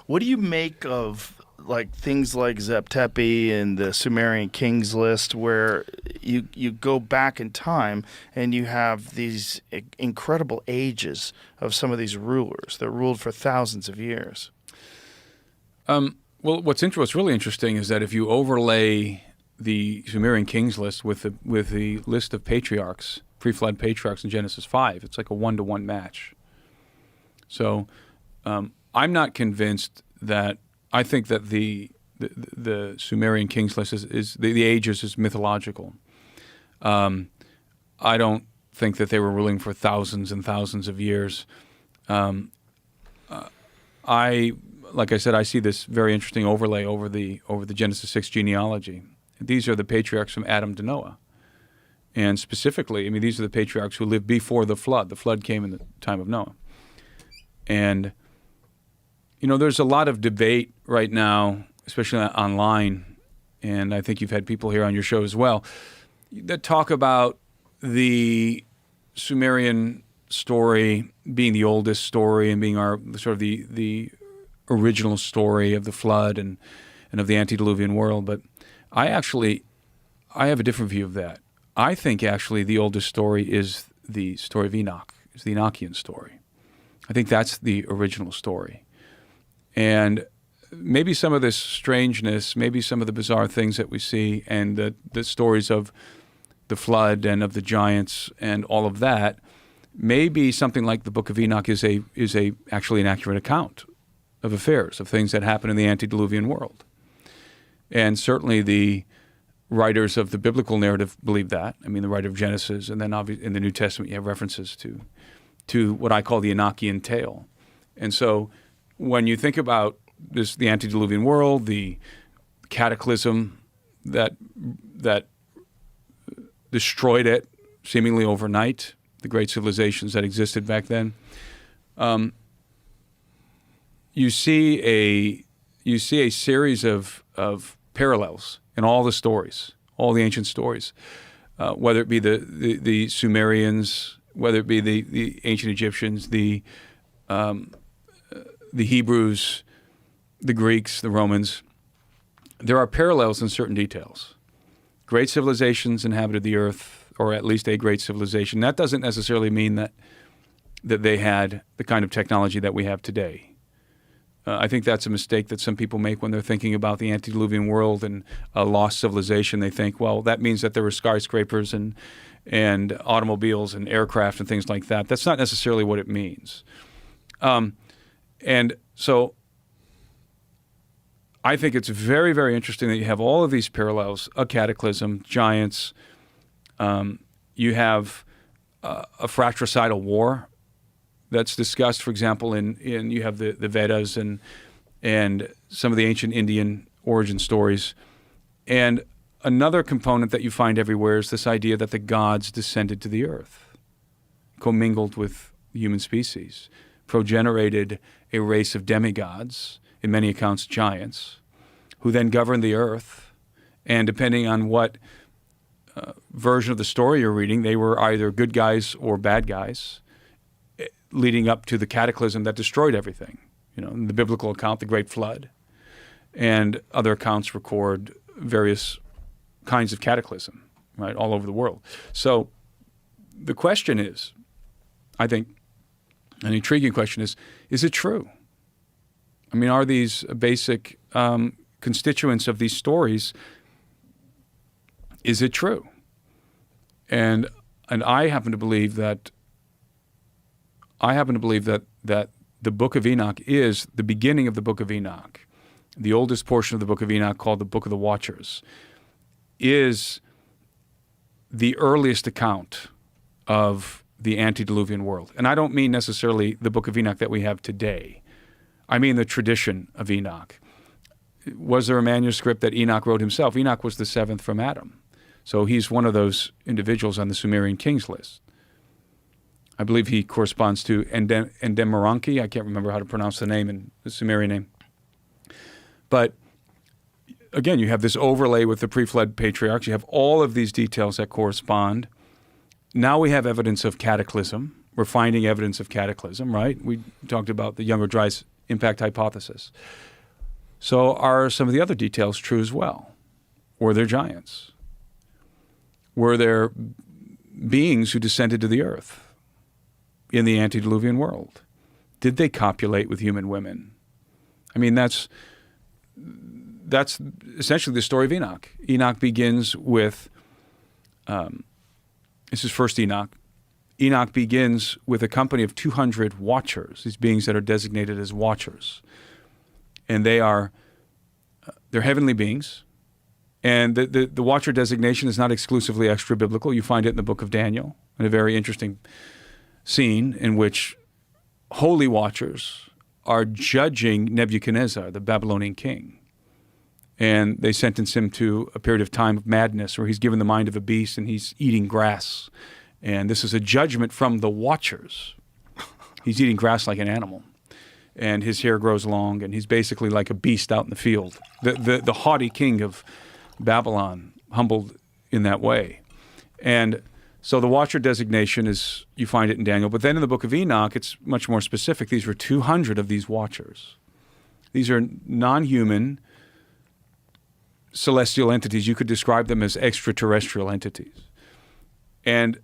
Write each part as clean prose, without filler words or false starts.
What do you make of like things like Zep-Tepi and the Sumerian Kings list, where you go back in time and you have these incredible ages of some of these rulers that ruled for thousands of years? Well, what's really interesting is that if you overlay the Sumerian Kings list with the list of patriarchs, pre-flood patriarchs in Genesis 5, it's like a 1-to-1 match. So I'm not convinced that. I think that the Sumerian Kings list is the ages is mythological. I don't think that they were ruling for thousands and thousands of years. Like I said, I see this very interesting overlay over the Genesis 6 genealogy. These are the patriarchs from Adam to Noah. And specifically, I mean, these are the patriarchs who lived before the flood. The flood came in the time of Noah. And, you know, there's a lot of debate right now, especially online, and I think you've had people here on your show as well, that talk about the Sumerian story being the oldest story and being our sort of the original story of the flood and of the antediluvian world. But I have a different view of that. I think actually the oldest story is the story of Enoch. It's the Enochian story. I think that's the original story. And maybe some of this strangeness, maybe some of the bizarre things that we see and the stories of the flood and of the giants and all of that, maybe something like the Book of Enoch is actually an accurate account of affairs, of things that happen in the antediluvian world. And certainly the writers of the biblical narrative believe that. I mean, the writer of Genesis, and then obviously in the New Testament you have references to what I call the Enochian tale. And so when you think about the antediluvian world, the cataclysm that destroyed it seemingly overnight, the great civilizations that existed back then, you see a series of parallels in all the stories, all the ancient stories, whether it be the Sumerians, whether it be the ancient Egyptians, the Hebrews, the Greeks, the Romans. There are parallels in certain details. Great civilizations inhabited the earth, or at least a great civilization. That doesn't necessarily mean that they had the kind of technology that we have today. I think that's a mistake that some people make when they're thinking about the antediluvian world and a lost civilization. They think, well, that means that there were skyscrapers and automobiles and aircraft and things like that. That's not necessarily what it means. And so I think it's very, very interesting that you have all of these parallels, a cataclysm, giants. You have a fratricidal war that's discussed, for example, in you have the Vedas and some of the ancient Indian origin stories. And another component that you find everywhere is this idea that the gods descended to the earth, commingled with the human species, progenerated a race of demigods, in many accounts giants, who then governed the earth. And depending on what version of the story you're reading, they were either good guys or bad guys, leading up to the cataclysm that destroyed everything. You know, in the biblical account, the Great Flood, and other accounts record various kinds of cataclysm, right, all over the world. So the question is, I think, an intriguing question is it true? I mean, are these basic constituents of these stories, is it true? And I happen to believe that the Book of Enoch is the beginning of the Book of Enoch. The oldest portion of the Book of Enoch, called the Book of the Watchers, is the earliest account of the antediluvian world. And I don't mean necessarily the Book of Enoch that we have today. I mean the tradition of Enoch. Was there a manuscript that Enoch wrote himself? Enoch was the seventh from Adam. So he's one of those individuals on the Sumerian Kings list. I believe he corresponds to Endemoranki. I can't remember how to pronounce the name in the Sumerian name. But again, you have this overlay with the pre-flood patriarchs. You have all of these details that correspond. Now we have evidence of cataclysm. We're finding evidence of cataclysm, right? We talked about the Younger Dryas impact hypothesis. So are some of the other details true as well? Were there giants? Were there beings who descended to the earth in the antediluvian world? Did they copulate with human women? I mean, that's essentially the story of Enoch. Enoch begins with, this is first Enoch. Enoch begins with a company of 200 watchers, these beings that are designated as watchers. And they're heavenly beings. And the watcher designation is not exclusively extra-biblical. You find it in the book of Daniel, in a very interesting scene in which holy watchers are judging Nebuchadnezzar, the Babylonian king. And they sentence him to a period of time of madness where he's given the mind of a beast and he's eating grass. And this is a judgment from the watchers. He's eating grass like an animal. And his hair grows long, and he's basically like a beast out in the field. The haughty king of Babylon, humbled in that way. And so the watcher designation is, you find it in Daniel. But then in the book of Enoch, it's much more specific. These were 200 of these watchers. These are non-human celestial entities. You could describe them as extraterrestrial entities. And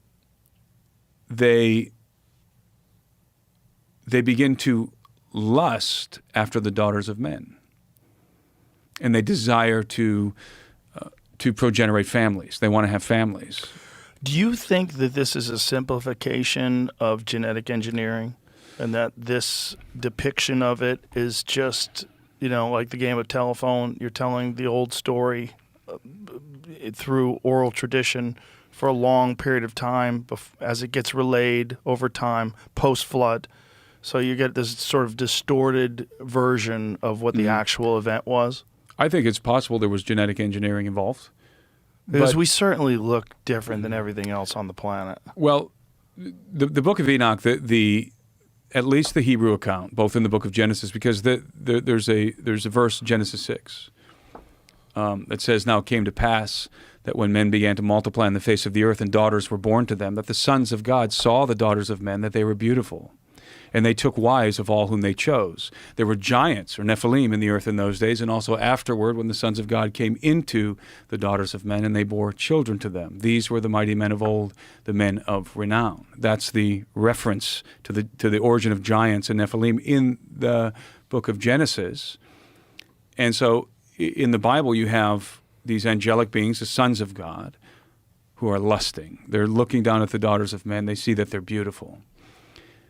they begin to lust after the daughters of men. And they desire to progenerate families. They want to have families. Do you think that this is a simplification of genetic engineering, and that this depiction of it is just, like the game of telephone? You're telling the old story through oral tradition for a long period of time as it gets relayed over time, post-flood. So you get this sort of distorted version of what the actual event was? I think it's possible there was genetic engineering involved. Because we certainly look different than everything else on the planet. Well, the Book of Enoch, at least the Hebrew account, both in the Book of Genesis, because there's a verse, Genesis 6, that says, "Now it came to pass that when men began to multiply on the face of the earth and daughters were born to them, that the sons of God saw the daughters of men, that they were beautiful. And they took wives of all whom they chose." There were giants, or Nephilim, in the earth in those days, and also afterward when the sons of God came into the daughters of men, and they bore children to them. These were the mighty men of old, the men of renown. That's the reference to the origin of giants and Nephilim in the book of Genesis. And so in the Bible you have these angelic beings, the sons of God, who are lusting. They're looking down at the daughters of men. They see that they're beautiful.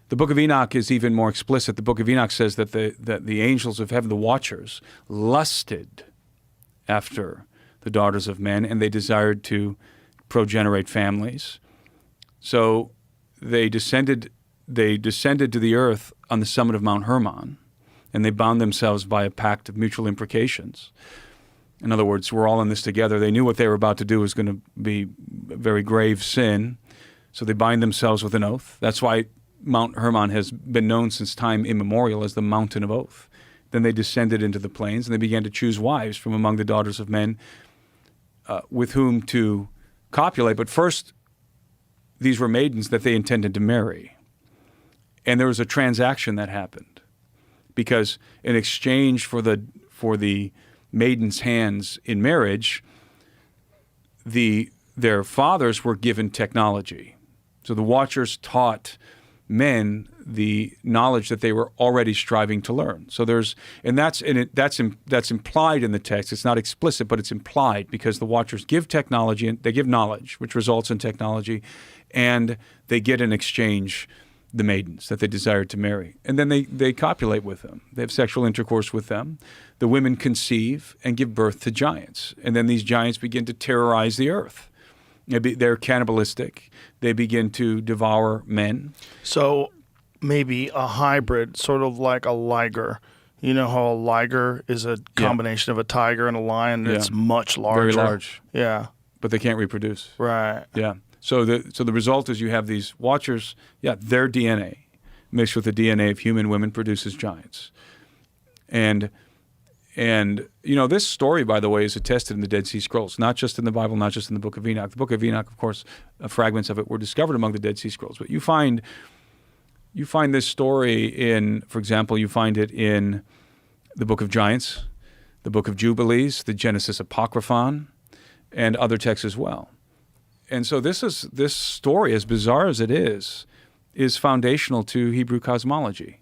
The Book of Enoch is even more explicit. The Book of Enoch says that the angels of heaven, the watchers, lusted after the daughters of men, and they desired to progenerate families. So they descended to the earth on the summit of Mount Hermon, and they bound themselves by a pact of mutual imprecations. In other words, we're all in this together. They knew what they were about to do was going to be a very grave sin, so they bind themselves with an oath. That's why Mount Hermon has been known since time immemorial as the Mountain of Oath. Then they descended into the plains, and they began to choose wives from among the daughters of men with whom to copulate. But first, these were maidens that they intended to marry. And there was a transaction that happened, because in exchange for the maidens' hands in marriage, their fathers were given technology. So the watchers taught men the knowledge that they were already striving to learn. So that's implied in the text. It's not explicit, but it's implied, because the watchers give technology and they give knowledge, which results in technology, and they get in exchange the maidens that they desired to marry. And then they copulate with them. They have sexual intercourse with them. The women conceive and give birth to giants. And then these giants begin to terrorize the earth. They're cannibalistic. They begin to devour men. So maybe a hybrid, sort of like a liger. You know how a liger is a combination of a tiger and a lion, and it's much larger. Very large. Yeah. But they can't reproduce. Right. Yeah. So the result is you have these watchers, their DNA mixed with the DNA of human women produces giants. And this story, by the way, is attested in the Dead Sea Scrolls, not just in the Bible, not just in the Book of Enoch. The Book of Enoch, of course, fragments of it were discovered among the Dead Sea Scrolls. But you find You find this story in, for example, you find it in the Book of Giants, the Book of Jubilees, the Genesis Apocryphon, and other texts as well. And so this story, as bizarre as it is foundational to Hebrew cosmology.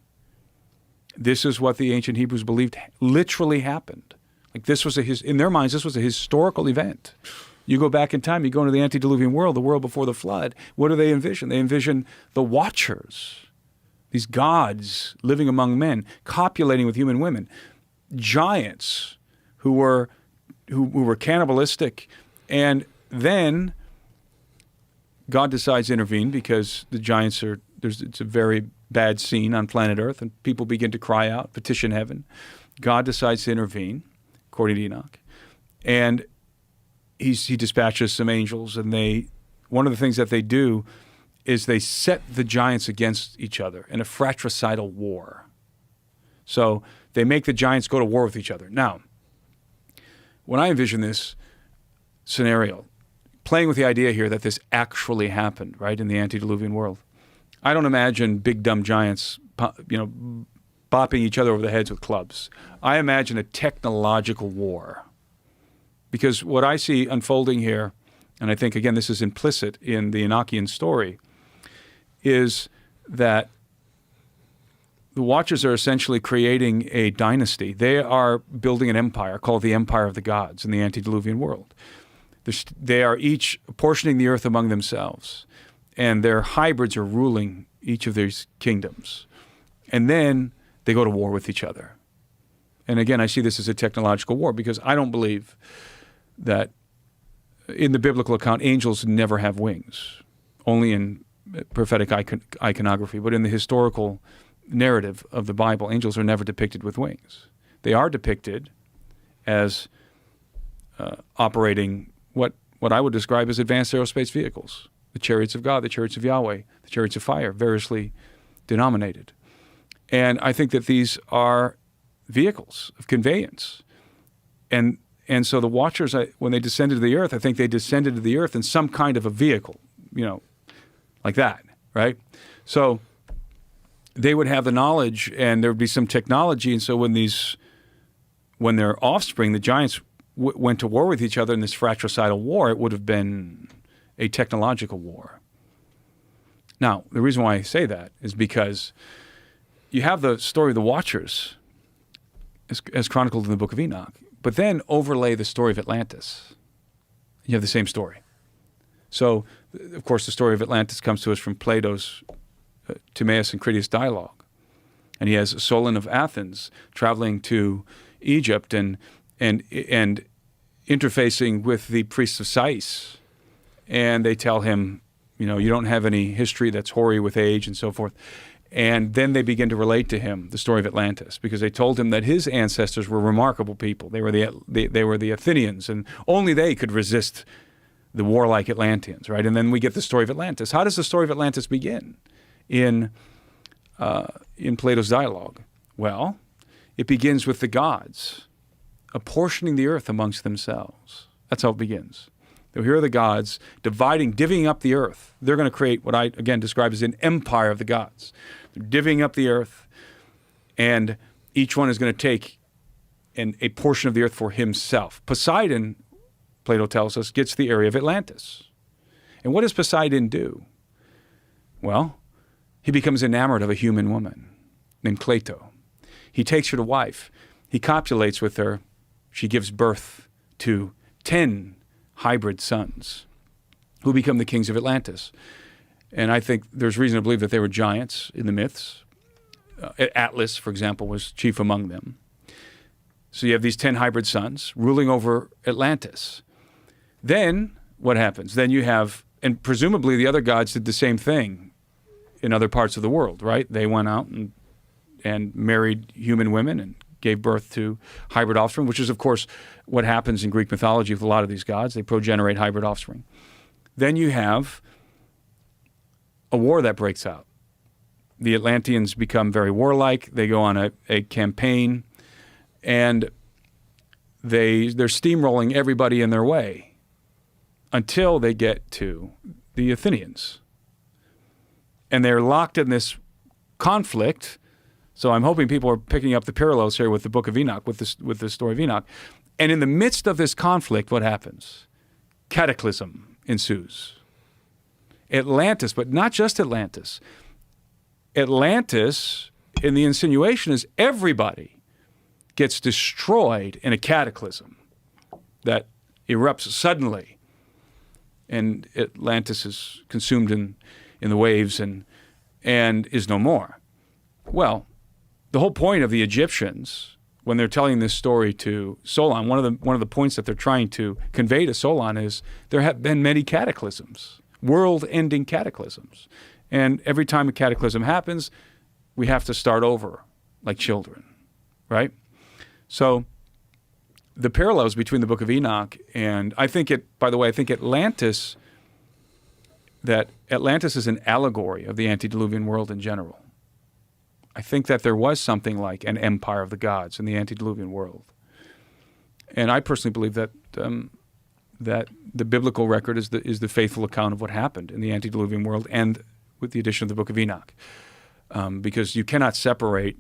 This is what the ancient Hebrews believed literally happened. Like this was in their minds, this was a historical event. You go back in time, you go into the antediluvian world, the world before the flood. What do they envision? They envision the Watchers, these gods living among men, copulating with human women, giants who were cannibalistic, and then God decides to intervene because the giants it's a very bad scene on planet Earth, and people begin to cry out, petition heaven. God decides to intervene, according to Enoch, and he dispatches some angels, and one of the things that they do is they set the giants against each other in a fratricidal war. So they make the giants go to war with each other. Now, when I envision this scenario, playing with the idea here that this actually happened, right, in the antediluvian world, I don't imagine big dumb giants, bopping each other over the heads with clubs. I imagine a technological war. Because what I see unfolding here, and I think, again, this is implicit in the Enochian story, is that the Watchers are essentially creating a dynasty. They are building an empire called the Empire of the Gods in the antediluvian world. They are each portioning the earth among themselves, and their hybrids are ruling each of these kingdoms. And then they go to war with each other. And again, I see this as a technological war because I don't believe that in the biblical account, angels never have wings, only in prophetic iconography. But in the historical narrative of the Bible, angels are never depicted with wings. They are depicted as operating what I would describe as advanced aerospace vehicles, the chariots of God, the chariots of Yahweh, the chariots of fire, variously denominated. And I think that these are vehicles of conveyance. And so the Watchers, when they descended to the earth, I think they descended to the earth in some kind of a vehicle, like that, right? So they would have the knowledge, and there would be some technology. And so when their offspring, the giants, went to war with each other in this fratricidal war, it would have been a technological war. Now, the reason why I say that is because you have the story of the Watchers as chronicled in the Book of Enoch, but then overlay the story of Atlantis. You have the same story. So, of course, the story of Atlantis comes to us from Plato's Timaeus and Critias dialogue. And he has Solon of Athens traveling to Egypt and interfacing with the priests of Sais. And they tell him, you don't have any history that's hoary with age and so forth. And then they begin to relate to him the story of Atlantis, because they told him that his ancestors were remarkable people. They were the Athenians, and only they could resist the warlike Atlanteans, right? And then we get the story of Atlantis. How does the story of Atlantis begin in Plato's dialogue? Well, it begins with the gods apportioning the earth amongst themselves. That's how it begins. So here are the gods divvying up the earth. They're going to create what I, again, describe as an empire of the gods. They're divvying up the earth, and each one is going to take a portion of the earth for himself. Poseidon, Plato tells us, gets the area of Atlantis. And what does Poseidon do? Well, he becomes enamored of a human woman named Cleito. He takes her to wife. He copulates with her. She gives birth to 10 hybrid sons who become the kings of Atlantis. And I think there's reason to believe that they were giants in the myths. Atlas, for example, was chief among them. So you have these 10 hybrid sons ruling over Atlantis. Then what happens? Then you have, and presumably the other gods did the same thing in other parts of the world, right? They went out and married human women and gave birth to hybrid offspring, which is, of course, what happens in Greek mythology with a lot of these gods. They progenerate hybrid offspring. Then you have a war that breaks out. The Atlanteans become very warlike. They go on a campaign, and they're steamrolling everybody in their way until they get to the Athenians. And they're locked in this conflict. So I'm hoping people are picking up the parallels here with the Book of Enoch, with the story of Enoch. And in the midst of this conflict, what happens? Cataclysm ensues. Atlantis, but not just Atlantis. Atlantis, in the insinuation, is everybody gets destroyed in a cataclysm that erupts suddenly. And Atlantis is consumed in the waves and is no more. Well, the whole point of the Egyptians, when they're telling this story to Solon, one of the points that they're trying to convey to Solon is there have been many cataclysms, world-ending cataclysms. And every time a cataclysm happens, we have to start over like children, right? So the parallels between the Book of Enoch and I think Atlantis is an allegory of the antediluvian world in general. I think that there was something like an empire of the gods in the antediluvian world. And I personally believe that the biblical record is the faithful account of what happened in the antediluvian world, and with the addition of the Book of Enoch. Because you cannot separate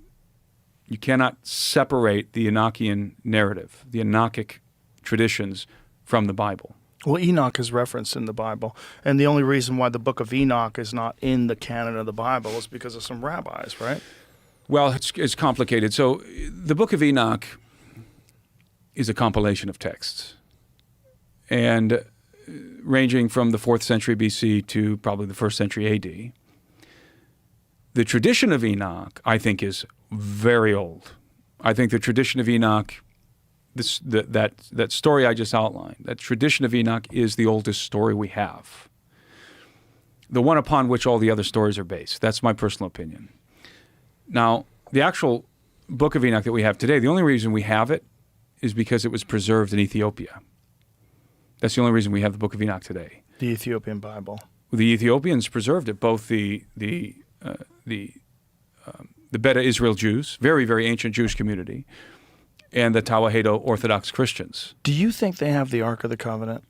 the Enochian narrative, the Enochic traditions, from the Bible. Well, Enoch is referenced in the Bible, and the only reason why the Book of Enoch is not in the canon of the Bible is because of some rabbis, right? Well, it's complicated. So the Book of Enoch is a compilation of texts, and ranging from the 4th century BC to probably the 1st century AD. The tradition of Enoch, I think, is very old. I think the tradition of Enoch, that story I just outlined, that tradition of Enoch is the oldest story we have. The one upon which all the other stories are based. That's my personal opinion. Now, the actual Book of Enoch that we have today, the only reason we have it is because it was preserved in Ethiopia. That's the only reason we have the Book of Enoch today. The Ethiopian Bible. The Ethiopians preserved it, both the Beta Israel Jews, very, very ancient Jewish community, and the Tawahedo Orthodox Christians. Do you think they have the Ark of the Covenant?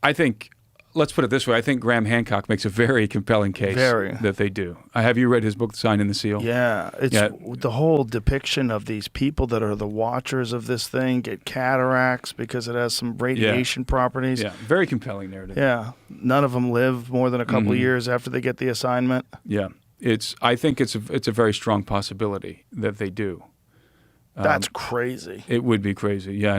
I think, let's put it this way, I think Graham Hancock makes a very compelling case that they do. Have you read his book, The Sign and the Seal? Yeah. The whole depiction of these people that are the watchers of this thing get cataracts because it has some radiation properties. Yeah, very compelling narrative. Yeah. None of them live more than a couple of years after they get the assignment. Yeah. I think it's a very strong possibility that they do. That's crazy. It would be crazy, yeah.